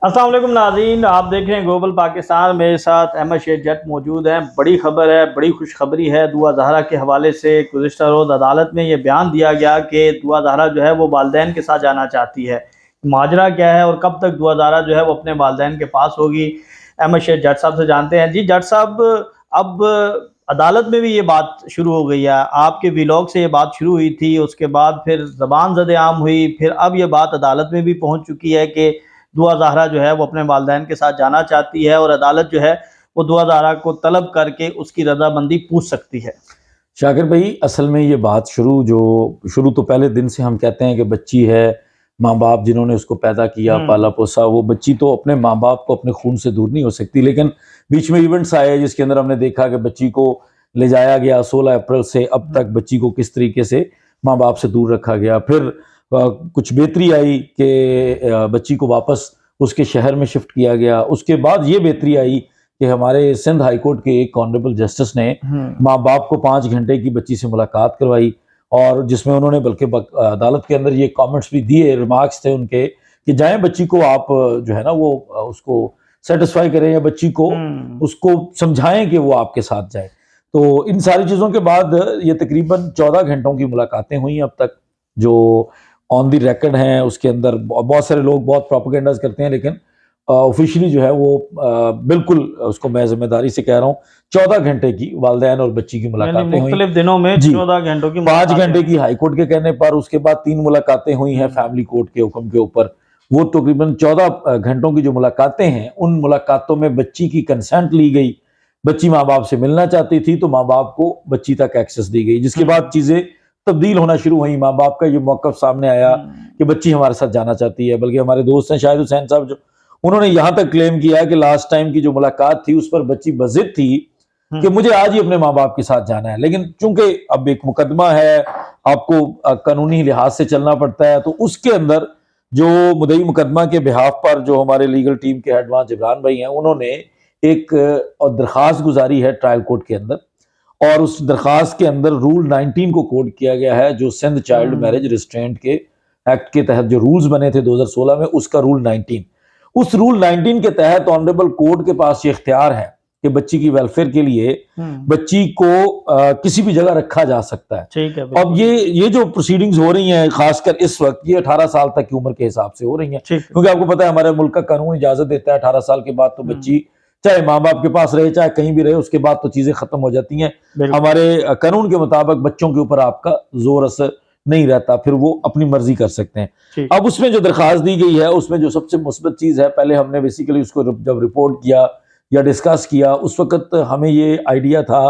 अस्सलाम वालेकुम नाज़रीन, आप देख रहे हैं ग्लोबल पाकिस्तान। मेरे साथ अहमद शेख जट मौजूद हैं। बड़ी खबर है, बड़ी खुशखबरी है दुआ ज़हरा के हवाले से। गुज़िश्ता रोज़ अदालत में ये बयान दिया गया कि दुआ ज़हरा जो है वो वालिदैन के साथ जाना चाहती है। माजरा क्या है और कब तक दुआ ज़हरा जो है वो अपने वालिदैन के पास होगी, अहमद शेख जट साहब से जानते हैं। जी जट साहब, अब अदालत में भी ये बात शुरू हो गई है। आपके व्लॉग से ये बात शुरू हुई थी, उसके बाद फिर ज़बान ज़द आम हुई, फिर अब ये बात अदालत में भी पहुँच चुकी है कि दुआ ज़हरा जो है वो अपने वालिदैन के साथ जाना चाहती है और अदालत जो है वो दुआ ज़हरा को तलब करके उसकी रज़ामंदी पूछ सकती है। शाकिर भाई, असल में ये बात शुरू तो पहले दिन से हम कहते हैं कि बच्ची है, माँ बाप जिन्होंने उसको पैदा किया, पाला पोसा, वो बच्ची तो अपने माँ बाप को अपने खून से दूर नहीं हो सकती। लेकिन बीच में इवेंट्स आए जिसके अंदर हमने देखा कि बच्ची को ले जाया गया 16 अप्रैल से अब तक बच्ची को किस तरीके से माँ बाप से दूर रखा गया। फिर कुछ बेहतरी आई कि बच्ची को वापस उसके शहर में शिफ्ट किया गया। उसके बाद ये बेहतरी आई कि हमारे सिंध हाई कोर्ट के एक ऑनरेबल जस्टिस ने माँ बाप को 5 घंटे की बच्ची से मुलाकात करवाई, और जिसमें उन्होंने बल्कि अदालत के अंदर ये कमेंट्स भी दिए, रिमार्क्स थे उनके कि जाएं बच्ची को आप जो है ना वो उसको सेटिस्फाई करें या बच्ची को उसको समझाएं कि वो आपके साथ जाए। तो इन सारी चीज़ों के बाद ये तकरीबन 14 घंटों की मुलाकातें हुई अब तक, जो ऑन दी रिकॉर्ड हैं। उसके अंदर बहुत सारे लोग बहुत प्रोपेगेंडास करते हैं, लेकिन ऑफिशियली जो है वो बिल्कुल, उसको मैं जिम्मेदारी से कह रहा हूँ, 14 घंटे की वालिदैन और बच्ची की मुलाकातें हुई मुख्तलिफ दिनों में 14 घंटों की 5 घंटे की हाई कोर्ट के कहने पर। उसके बाद 3 मुलाकातें हुई हैं फैमिली कोर्ट के हुक्म के ऊपर। वो तकरीबन 14 घंटों की जो मुलाकातें हैं, उन मुलाकातों में बच्ची की कंसेंट ली गई। बच्ची माँ बाप से मिलना चाहती थी तो माँ बाप को बच्ची तक एक्सेस दी गई, जिसके बाद चीजें तब्दील होना शुरू हुई। माँ बाप का ये मौक़िफ़ सामने आया कि बच्ची हमारे साथ जाना चाहती है। बल्कि हमारे दोस्त हैं शाहिद हुसैन साहब, जो उन्होंने यहाँ तक क्लेम किया कि लास्ट टाइम की जो मुलाकात थी उस पर बच्ची बज़िद थी कि मुझे आज ही अपने माँ बाप के साथ जाना है। लेकिन चूंकि अब एक मुकदमा है, आपको कानूनी लिहाज से चलना पड़ता है, तो उसके अंदर जो मुद्दई मुकदमा के बिहाफ पर जो हमारे लीगल टीम के हेड वहाँ जिब्रान भाई हैं, उन्होंने एक दरख्वास्त गुजारी है ट्रायल कोर्ट के अंदर, और उस दरख्वास्त के अंदर रूल 19 को कोड किया गया है, जो सिंध चाइल्ड मैरिज रिस्ट्रेंट के एक्ट के तहत जो रूल्स बने थे 2016 में, उसका रूल 19। उस रूल 19 के तहत ऑनरेबल कोर्ट के पास ये इख्तियार है कि बच्ची की वेलफेयर के लिए बच्ची को किसी भी जगह रखा जा सकता है। ठीक है। अब ये जो प्रोसीडिंग्स हो रही हैं खासकर इस वक्त, ये 18 साल तक की उम्र के हिसाब से हो रही हैं, क्योंकि आपको पता है हमारे मुल्क का कानून इजाजत देता है 18 साल के बाद तो बच्ची चाहे माँ बाप के पास रहे चाहे कहीं भी रहे, उसके बाद तो चीजें खत्म हो जाती हैं। हमारे कानून के मुताबिक बच्चों के ऊपर आपका जोर असर नहीं रहता, फिर वो अपनी मर्जी कर सकते हैं। अब उसमें जो दरख्वास्त दी गई है, उसमें जो सबसे मुस्बत चीज है, पहले हमने बेसिकली उसको जब रिपोर्ट किया या डिस्कस किया, उस वक्त हमें ये आइडिया था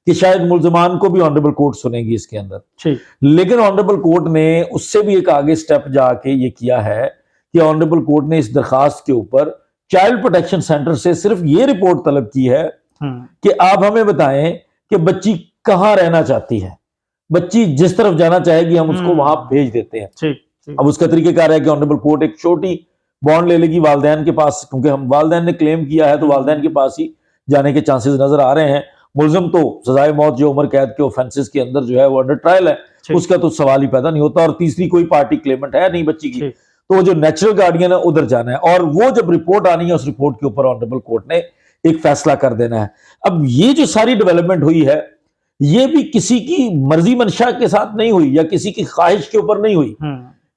कि शायद मुल्ज़मान को भी ऑनरेबल कोर्ट सुनेगी इसके अंदर। लेकिन ऑनरेबल कोर्ट ने उससे भी एक आगे स्टेप जाके ये किया है कि ऑनरेबल कोर्ट ने इस दरख्वास्त के ऊपर चाइल्ड प्रोटेक्शन सेंटर से सिर्फ ये रिपोर्ट तलब की है कि आप हमें बताएं कि बच्ची कहाँ रहना चाहती है। बच्ची जिस तरफ जाना चाहेगी हम उसको वहां भेज देते हैं। अब उसका तरीकेकार है कि ऑनरेबल कोर्ट एक छोटी बॉन्ड ले लेगी वालिदैन के पास, क्योंकि हम वालिदैन ने क्लेम किया है तो वालिदैन के पास ही जाने के चांसेस नजर आ रहे हैं। मुल्जिम तो सजाए मौत जो उम्र कैद के ऑफेंसेस के अंदर जो है वो अंडर ट्रायल है, उसका तो सवाल ही पैदा नहीं होता, और तीसरी कोई पार्टी क्लेमेंट है नहीं बच्ची की, तो वो जो नेचुरल गार्डियन है उधर जाना है, और वो जब रिपोर्ट आनी है उस रिपोर्ट के ऊपर ऑनरेबल कोर्ट ने एक फैसला कर देना है। अब ये जो सारी डेवलपमेंट हुई है, ये भी किसी की मर्जी मंशा के साथ नहीं हुई या किसी की ख्वाहिश के ऊपर नहीं हुई।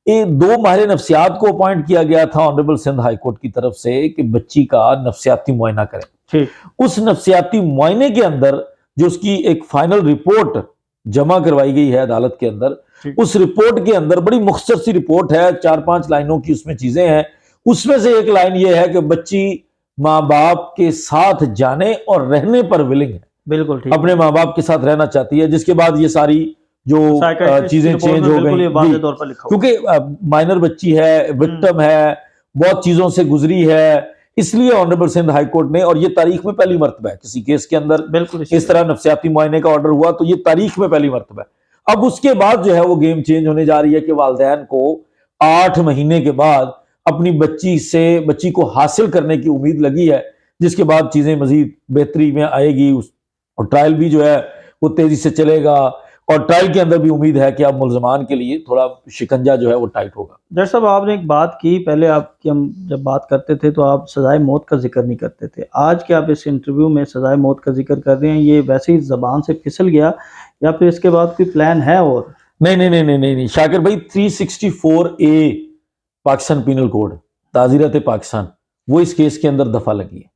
ये 2 माहिर नफ्सियात को अपॉइंट किया गया था ऑनरेबल सिंध हाई कोर्ट की तरफ से कि बच्ची का नफ्सियाती मुआयना करें। उस नफ्सियाती मुआयने के अंदर जो उसकी एक फाइनल रिपोर्ट जमा करवाई गई है अदालत के अंदर, उस रिपोर्ट के अंदर बड़ी मुख्तसर सी रिपोर्ट है, 4-5 लाइनों की उसमें चीजें हैं। उसमें से एक लाइन ये है कि बच्ची माँ बाप के साथ जाने और रहने पर विलिंग है, बिल्कुल ठीक, अपने माँ बाप के साथ रहना चाहती है। जिसके बाद ये सारी जो चीजें चेंज हो गई, क्योंकि माइनर बच्ची है, विक्टिम है, बहुत चीजों से गुजरी है, इसलिए ऑनरेबल सिंध हाई कोर्ट ने, और ये तारीख में पहली मर्तबा है किसी केस के अंदर बिल्कुल इस तरह नफ्सियाती मुआयने का ऑर्डर हुआ, तो ये तारीख में पहली मर्तबा है। अब उसके बाद जो है वो गेम चेंज होने जा रही है कि वालिदैन को 8 महीने के बाद अपनी बच्ची को हासिल करने की उम्मीद लगी है, जिसके बाद चीजें मजीद बेहतरी में आएगी। और ट्रायल भी जो है वो तेजी से चलेगा, اور ٹرائل کے اندر بھی امید ہے کہ اب ملزمان کے لیے تھوڑا شکنجہ جو ہے وہ ٹائٹ ہوگا۔ جج صاحب آپ نے ایک بات کی، پہلے آپ کی ہم جب بات کرتے تھے تو آپ سزائے موت کا ذکر نہیں کرتے تھے، آج کے آپ اس انٹرویو میں سزائے موت کا ذکر کر رہے ہیں، یہ ویسے ہی زبان سے پھسل گیا یا پھر اس کے بعد کوئی پلان ہے؟ اور نہیں شاکر بھائی، 364A پاکستان پینل کوڈ تعزیرات پاکستان وہ اس کیس کے اندر دفعہ لگی ہے۔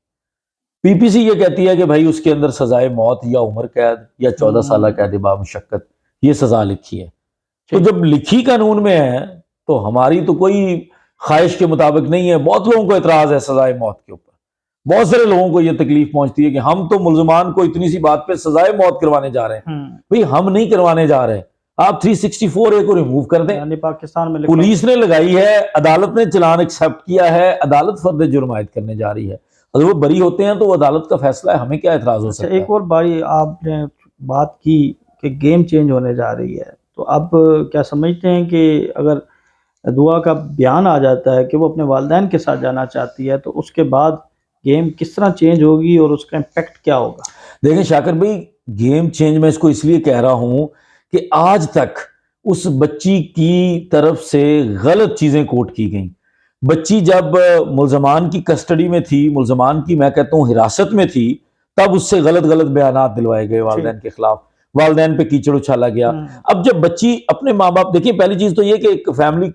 پی پی سی یہ کہتی ہے کہ بھائی اس کے اندر سزائے موت یا عمر قید یا 14 سالہ قید بامشقت یہ سزا لکھی ہے۔ تو جب لکھی قانون میں ہے تو ہماری تو کوئی خواہش کے مطابق نہیں ہے۔ بہت لوگوں کو اعتراض ہے سزائے موت کے اوپر، بہت سارے لوگوں کو یہ تکلیف پہنچتی ہے کہ ہم تو ملزمان کو اتنی سی بات پہ سزائے موت کروانے جا رہے ہیں۔ بھئی ہم نہیں کروانے جا رہے، آپ 364A کو ریموو کر دیں۔ یعنی پاکستان میں پولیس نے لگائی ہے، عدالت نے چلان ایکسیپٹ کیا ہے، عدالت فرد جرم عائد کرنے جا رہی ہے، اگر وہ بری ہوتے ہیں تو وہ عدالت کا فیصلہ ہے، ہمیں کیا اعتراض ہو سکتا ہے؟ ایک اور باری آپ نے بات کی کہ گیم چینج ہونے جا رہی ہے، تو اب کیا سمجھتے ہیں کہ اگر دعا کا بیان آ جاتا ہے کہ وہ اپنے والدین کے ساتھ جانا چاہتی ہے تو اس کے بعد گیم کس طرح چینج ہوگی اور اس کا امپیکٹ کیا ہوگا؟ دیکھیں شاکر بھائی، گیم چینج میں اس کو اس لیے کہہ رہا ہوں کہ آج تک اس بچی کی طرف سے غلط چیزیں کوٹ کی گئیں۔ بچی جب ملزمان کی کسٹڈی میں تھی، ملزمان کی میں کہتا ہوں حراست میں تھی، تب اس سے غلط بیانات دلوائے گئے والدین کے خلاف، والدین پہ کیچڑ اچھالا گیا۔ اب جب بچی اپنے ماں باپ، دیکھیں پہلی چیز تو یہ کہ ایک فیملی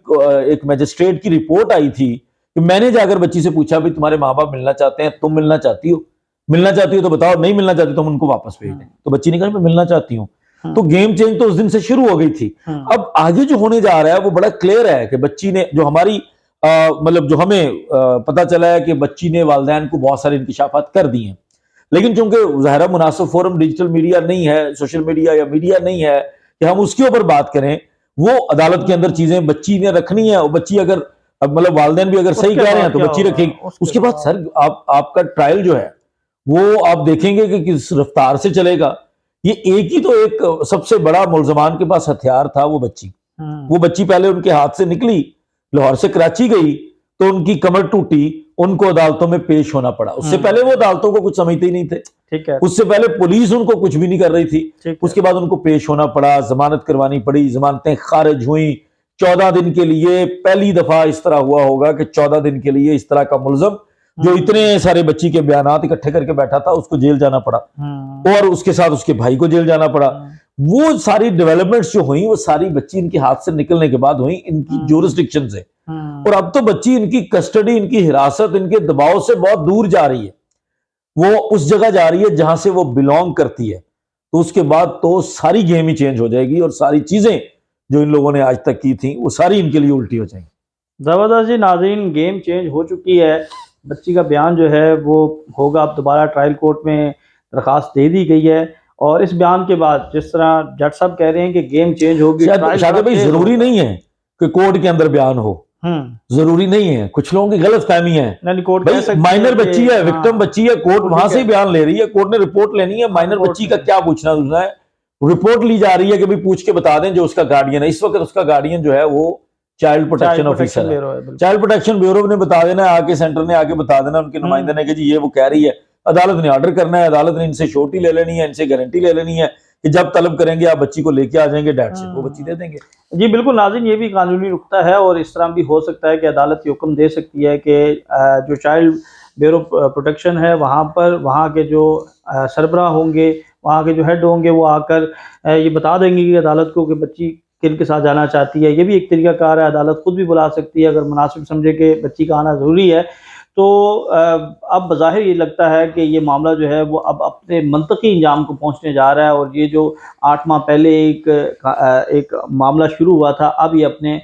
ایک میجسٹریٹ کی رپورٹ آئی تھی کہ میں نے جا کر بچی سے پوچھا بھی تمہارے ماں باپ ملنا چاہتے ہیں، تم ملنا چاہتی ہو تو بتاؤ، نہیں ملنا چاہتی تو ہم ان کو واپس بھیج دیں۔ تو بچی نے کہا میں ملنا چاہتی ہوں۔ تو گیم چینج تو اس دن سے شروع ہو گئی تھی۔ اب آگے جو ہونے جا رہا ہے وہ بڑا کلیئر ہے کہ بچی نے جو ہماری مطلب جو ہمیں پتہ چلا ہے کہ بچی نے والدین کو بہت سارے انکشافات کر دی ہیں، لیکن چونکہ ظاہرہ مناسب فورم ڈیجیٹل میڈیا نہیں ہے، سوشل میڈیا یا میڈیا نہیں ہے کہ ہم اس کے اوپر بات کریں، وہ عدالت کے اندر چیزیں بچی نے رکھنی ہے، اور بچی اگر مطلب والدین بھی اگر صحیح کہہ رہے ہیں تو بچی رکھے گی۔ اس کے بعد سر آپ کا ٹرائل جو ہے وہ آپ دیکھیں گے کہ کس رفتار سے چلے گا۔ یہ ایک ہی تو ایک سب سے بڑا ملزمان کے پاس ہتھیار تھا، وہ بچی پہلے ان کے ہاتھ سے نکلی، لاہور سے کراچی گئی تو ان کی کمر ٹوٹی، ان کو عدالتوں میں پیش ہونا پڑا۔ اس سے پہلے وہ عدالتوں کو کچھ سمجھتے ہی نہیں تھے، اس سے پہلے پولیس ان کو کچھ بھی نہیں کر رہی تھی، اس کے بعد ان کو پیش ہونا پڑا، ضمانت کروانی پڑی، ضمانتیں خارج ہوئیں 14 دن کے لیے۔ پہلی دفعہ اس طرح ہوا ہوگا کہ 14 دن کے لیے اس طرح کا ملزم جو اتنے سارے بچی کے بیانات اکٹھے کر کے بیٹھا تھا اس کو جیل جانا پڑا، اور اس کے ساتھ اس کے بھائی کو جیل جانا پڑا۔ وہ ساری ڈیولپمنٹس جو ہوئیں وہ ساری بچی ان کے ہاتھ سے نکلنے کے بعد ہوئیں، ان کی جورسڈکشن سے، اور اب تو بچی ان کی کسٹڈی، ان کی حراست، ان کے دباؤ سے بہت دور جا رہی ہے، وہ اس جگہ جا رہی ہے جہاں سے وہ بلونگ کرتی ہے۔ تو اس کے بعد تو ساری گیم ہی چینج ہو جائے گی، اور ساری چیزیں جو ان لوگوں نے آج تک کی تھیں وہ ساری ان کے لیے الٹی ہو جائیں گی۔ زبردست جی، ناظرین گیم چینج ہو چکی ہے، بچی کا بیان جو ہے وہ ہوگا، اب دوبارہ ٹرائل کورٹ میں درخواست دے دی گئی ہے، اور اس بیان کے بعد جس طرح جج صاحب کہہ رہے ہیں کہ گیم چینج ہوگی، شاید بھائی ضروری نہیں ہے کہ کورٹ کے اندر بیان ہو، ضروری نہیں ہے، کچھ لوگوں کی غلط فہمی ہے۔ مائنر بچی ہے، وکٹم بچی ہے، کورٹ وہاں سے بیان لے رہی ہے، کورٹ نے رپورٹ لینی ہے، مائنر بچی کا کیا پوچھنا ہے، رپورٹ لی جا رہی ہے کہ بھی پوچھ کے بتا دیں جو اس کا گارڈین ہے۔ اس وقت اس کا گارڈین جو ہے وہ چائلڈ پروٹیکشن آفیسر ہے، چائلڈ پروٹیکشن بیورو نے بتا دینا ہے، آگے سینٹر نے آگے بتا دینا ان کے نمائندے نے کہ جی یہ وہ کہہ رہی ہے، عدالت نے آرڈر کرنا ہے، عدالت نے ان سے شورٹی لے لینی ہے، ان سے گارنٹی لے لینی ہے کہ جب طلب کریں گے آپ بچی کو لے کے آ جائیں گے، ڈیٹ شیٹ وہ بچی دے دیں گے۔ جی بالکل ناظرین، یہ بھی قانونی نقطہ ہے، اور اس طرح بھی ہو سکتا ہے کہ عدالت یہ حکم دے سکتی ہے کہ جو چائلڈ بیورو پروٹیکشن ہے وہاں پر وہاں کے جو سربراہ ہوں گے، وہاں کے جو ہیڈ ہوں گے، وہ آ کر یہ بتا دیں گے کہ عدالت کو کہ بچی کن کے ساتھ جانا چاہتی ہے۔ یہ بھی ایک طریقہ کار ہے، عدالت خود بھی بلا سکتی ہے اگر مناسب سمجھے کہ بچی کا آنا ضروری ہے۔ تو اب بظاہر یہ لگتا ہے کہ یہ معاملہ جو ہے وہ اب اپنے منطقی انجام کو پہنچنے جا رہا ہے، اور یہ جو 8 ماہ پہلے ایک معاملہ شروع ہوا تھا اب یہ اپنے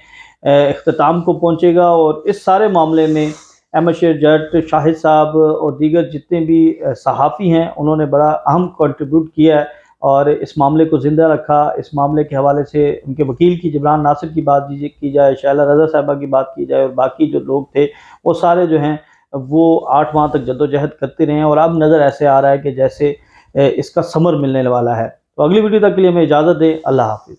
اختتام کو پہنچے گا، اور اس سارے معاملے میں احمد شیر جٹ، شاہد صاحب اور دیگر جتنے بھی صحافی ہیں انہوں نے بڑا اہم کنٹریبیوٹ کیا ہے، اور اس معاملے کو زندہ رکھا۔ اس معاملے کے حوالے سے ان کے وکیل کی جبران ناصر کی بات کی جائے، شائلہ رضا صاحبہ کی بات کی جائے، اور باقی جو لوگ تھے وہ سارے جو ہیں وہ 8 ماہ تک جدوجہد کرتے رہے ہیں، اور اب نظر ایسے آ رہا ہے کہ جیسے اس کا ثمر ملنے والا ہے۔ تو اگلی ویڈیو تک کے لیے ہمیں اجازت دیں، اللہ حافظ۔